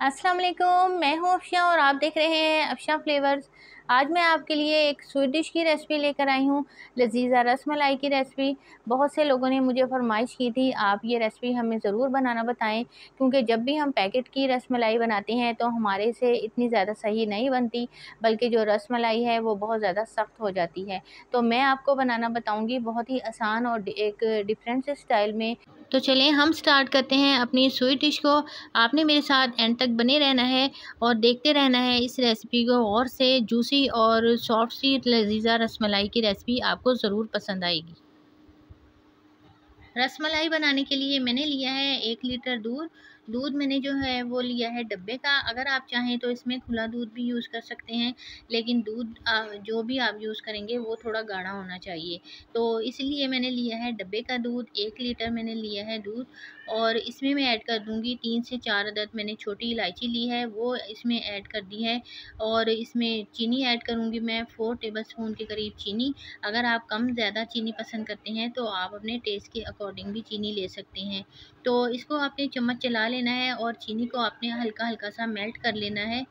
अस्सलाम वालेकुम, मैं हूँ अफ़शा और आप देख रहे हैं अफ़शा फ्लेवर्स। आज मैं आपके लिए एक स्वीट डिश की रेसिपी लेकर आई हूँ, लज़ीज़ा रसमलाई की रेसिपी। बहुत से लोगों ने मुझे फ़रमाइश की थी, आप ये रेसिपी हमें ज़रूर बनाना बताएं, क्योंकि जब भी हम पैकेट की रसमलाई बनाते हैं तो हमारे से इतनी ज़्यादा सही नहीं बनती, बल्कि जो रसमलाई है वो बहुत ज़्यादा सख्त हो जाती है। तो मैं आपको बनाना बताऊँगी बहुत ही आसान और एक डिफरेंट से स्टाइल में। तो चलें हम स्टार्ट करते हैं अपनी स्वीट डिश को। आपने मेरे साथ एंड तक बने रहना है और देखते रहना है इस रेसिपी को, और से जूसी और सॉफ्ट सी लजीजा रसमलाई की रेसिपी आपको ज़रूर पसंद आएगी। रसमलाई बनाने के लिए मैंने लिया है 1 लीटर दूध। दूध मैंने जो है वो लिया है डब्बे का। अगर आप चाहें तो इसमें खुला दूध भी यूज़ कर सकते हैं, लेकिन दूध जो भी आप यूज़ करेंगे वो थोड़ा गाढ़ा होना चाहिए। तो इसलिए मैंने लिया है डब्बे का दूध, 1 लीटर मैंने लिया है दूध। और इसमें मैं ऐड कर दूँगी 3 से 4 अदद मैंने छोटी इलायची ली है, वो इसमें ऐड कर दी है। और इसमें चीनी ऐड करूँगी मैं 4 टेबलस्पून के करीब चीनी। अगर आप कम ज़्यादा चीनी पसंद करते हैं तो आप अपने टेस्ट के अकॉर्डिंग भी चीनी ले सकते हैं। तो इसको आपने चम्मच चला लेना है और चीनी को आपने हल्का-हल्का सा मेल्ट कर लेना है।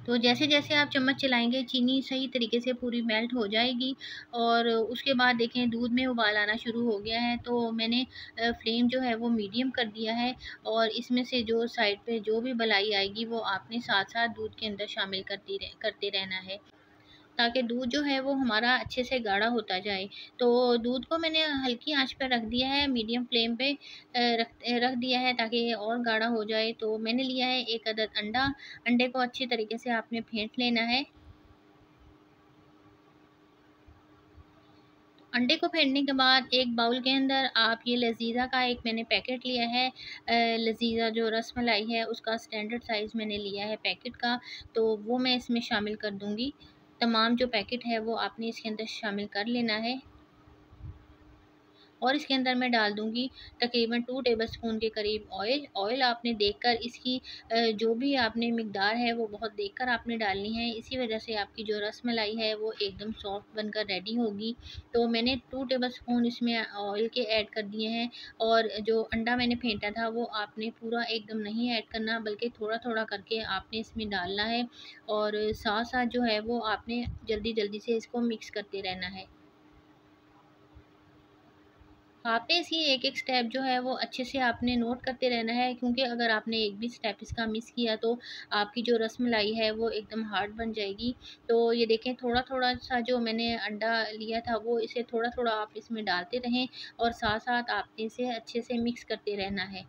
तो जैसे-जैसे आप चम्मच चलाएँगे चीनी सही तरीके से पूरी मेल्ट हो जाएगी। और उसके बाद देखें दूध में उबाल आना शुरू हो गया है, तो मैंने फ्लेम जो है वो मीडियम कर दिया है। और इसमें से जो साइड पे जो भी मलाई आएगी वो आपने साथ-साथ दूध के अंदर शामिल करते रहना है, ताकि दूध जो है वो हमारा अच्छे से गाढ़ा होता जाए। तो दूध को मैंने हल्की आंच पर रख दिया है, मीडियम फ्लेम पे रख दिया है ताकि ये और गाढ़ा हो जाए। तो मैंने लिया है 1 अदद अंडा। अंडे को अच्छी तरीके से आपने फेंट लेना है। अंडे को फेंटने के बाद एक बाउल के अंदर आप ये लज़ीज़ा का एक मैंने पैकेट लिया है। लज़ीज़ा जो रसमलाई है उसका स्टैंडर्ड साइज़ मैंने लिया है पैकेट का, तो वो मैं इसमें शामिल कर दूँगी। तमाम जो पैकेट है वो आपने इसके अंदर शामिल कर लेना है। और इसके अंदर मैं डाल दूँगी तकरीबन 2 टेबलस्पून के करीब ऑयल। ऑयल आपने देखकर इसकी जो भी आपने मिकदार है वो बहुत देखकर आपने डालनी है। इसी वजह से आपकी जो रसमलाई है वो एकदम सॉफ्ट बनकर रेडी होगी। तो मैंने 2 टेबलस्पून इसमें ऑयल के ऐड कर दिए हैं। और जो अंडा मैंने फेंटा था वो आपने पूरा एकदम नहीं ऐड करना, बल्कि थोड़ा-थोड़ा करके आपने इसमें डालना है। और साथ-साथ जो है वो आपने जल्दी-जल्दी से इसको मिक्स करते रहना है। आपने इसकी एक-एक स्टेप जो है वो अच्छे से आपने नोट करते रहना है, क्योंकि अगर आपने एक भी स्टेप इसका मिस किया तो आपकी जो रसमलाई है वो एकदम हार्ड बन जाएगी। तो ये देखें थोड़ा-थोड़ा सा जो मैंने अंडा लिया था वो इसे थोड़ा-थोड़ा आप इसमें डालते रहें और साथ-साथ आपने इसे अच्छे से मिक्स करते रहना है।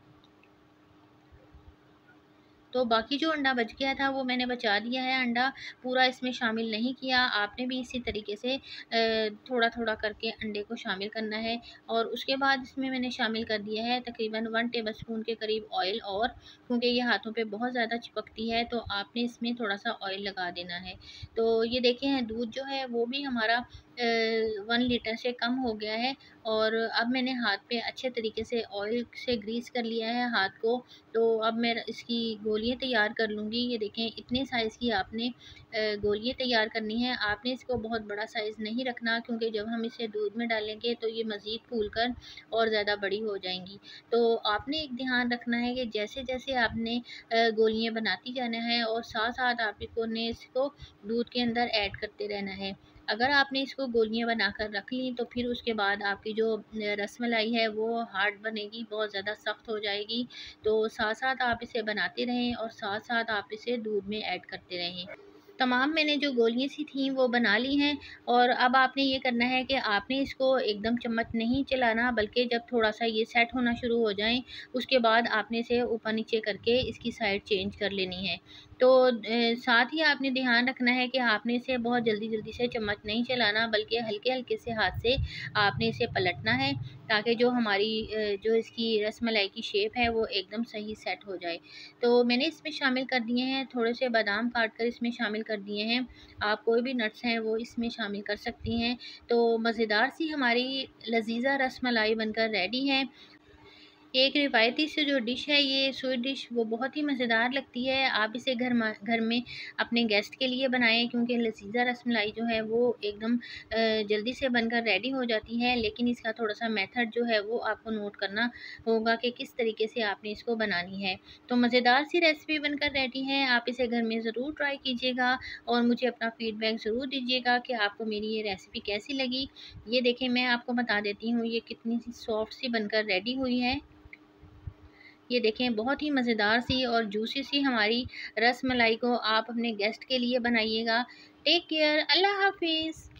तो बाकी जो अंडा बच गया था वो मैंने बचा दिया है, अंडा पूरा इसमें शामिल नहीं किया। आपने भी इसी तरीके से थोड़ा-थोड़ा करके अंडे को शामिल करना है। और उसके बाद इसमें मैंने शामिल कर दिया है तकरीबन 1 टेबलस्पून के करीब ऑयल। और क्योंकि ये हाथों पे बहुत ज़्यादा चिपकती है तो आपने इसमें थोड़ा-सा ऑयल लगा देना है। तो ये देखें दूध जो है वो भी हमारा 1 लीटर से कम हो गया है। और अब मैंने हाथ पे अच्छे तरीके से ऑयल से ग्रीस कर लिया है हाथ को। तो अब मैं इसकी गोलियाँ तैयार कर लूँगी। ये देखें इतने साइज़ की आपने गोलियाँ तैयार करनी है। आपने इसको बहुत बड़ा साइज़ नहीं रखना, क्योंकि जब हम इसे दूध में डालेंगे तो ये मज़ीद फूल कर और ज़्यादा बड़ी हो जाएँगी। तो आपने एक ध्यान रखना है कि जैसे-जैसे आपने गोलियाँ बनाती जाना है और साथ-साथ आपको ने इसको दूध के अंदर ऐड करते रहना है। अगर आपने इसको गोलियाँ बनाकर रख ली तो फिर उसके बाद आपकी जो रसमलाई है वो हार्ड बनेगी, बहुत ज़्यादा सख्त हो जाएगी। तो साथ-साथ आप इसे बनाते रहें और साथ-साथ आप इसे दूध में ऐड करते रहें। तमाम मैंने जो गोलियाँ सी थीं वो बना ली हैं। और अब आपने ये करना है कि आपने इसको एकदम चम्मच नहीं चलाना, बल्कि जब थोड़ा-सा ये सेट होना शुरू हो जाएँ, उसके बाद आपने इसे ऊपर-नीचे करके इसकी साइड चेंज कर लेनी है। तो साथ ही आपने ध्यान रखना है कि आपने इसे बहुत जल्दी-जल्दी से चम्मच नहीं चलाना, बल्कि हल्के-हल्के से हाथ से आपने इसे पलटना है, ताकि जो हमारी जो इसकी रसमलाई की शेप है वो एकदम सही सेट हो जाए। तो मैंने इसमें शामिल कर दिए हैं, थोड़े से बादाम काट कर इसमें शामिल कर दिए हैं। आप कोई भी नट्स हैं वो इसमें शामिल कर सकती हैं। तो मज़ेदार सी हमारी लज़ीज़ा रसमलाई बनकर रेडी है। एक रिवायती से जो डिश है, ये स्वीट डिश वो बहुत ही मज़ेदार लगती है। आप इसे घर में अपने गेस्ट के लिए बनाएँ, क्योंकि लज़ीज़ा रसमलाई जो है वो एकदम जल्दी से बनकर रेडी हो जाती है। लेकिन इसका थोड़ा-सा मेथड जो है वो आपको नोट करना होगा कि किस तरीके से आपने इसको बनानी है। तो मज़ेदार सी रेसिपी बनकर रेडी है, आप इसे घर में ज़रूर ट्राई कीजिएगा और मुझे अपना फ़ीडबैक ज़रूर दीजिएगा कि आपको मेरी ये रेसिपी कैसी लगी। ये देखें, मैं आपको बता देती हूँ ये कितनी सी सॉफ्ट सी बनकर रेडी हुई है। ये देखें, बहुत ही मज़ेदार सी और जूसी सी हमारी रस मलाई को आप अपने गेस्ट के लिए बनाइएगा। टेक केयर, अल्लाह हाफ़िज़।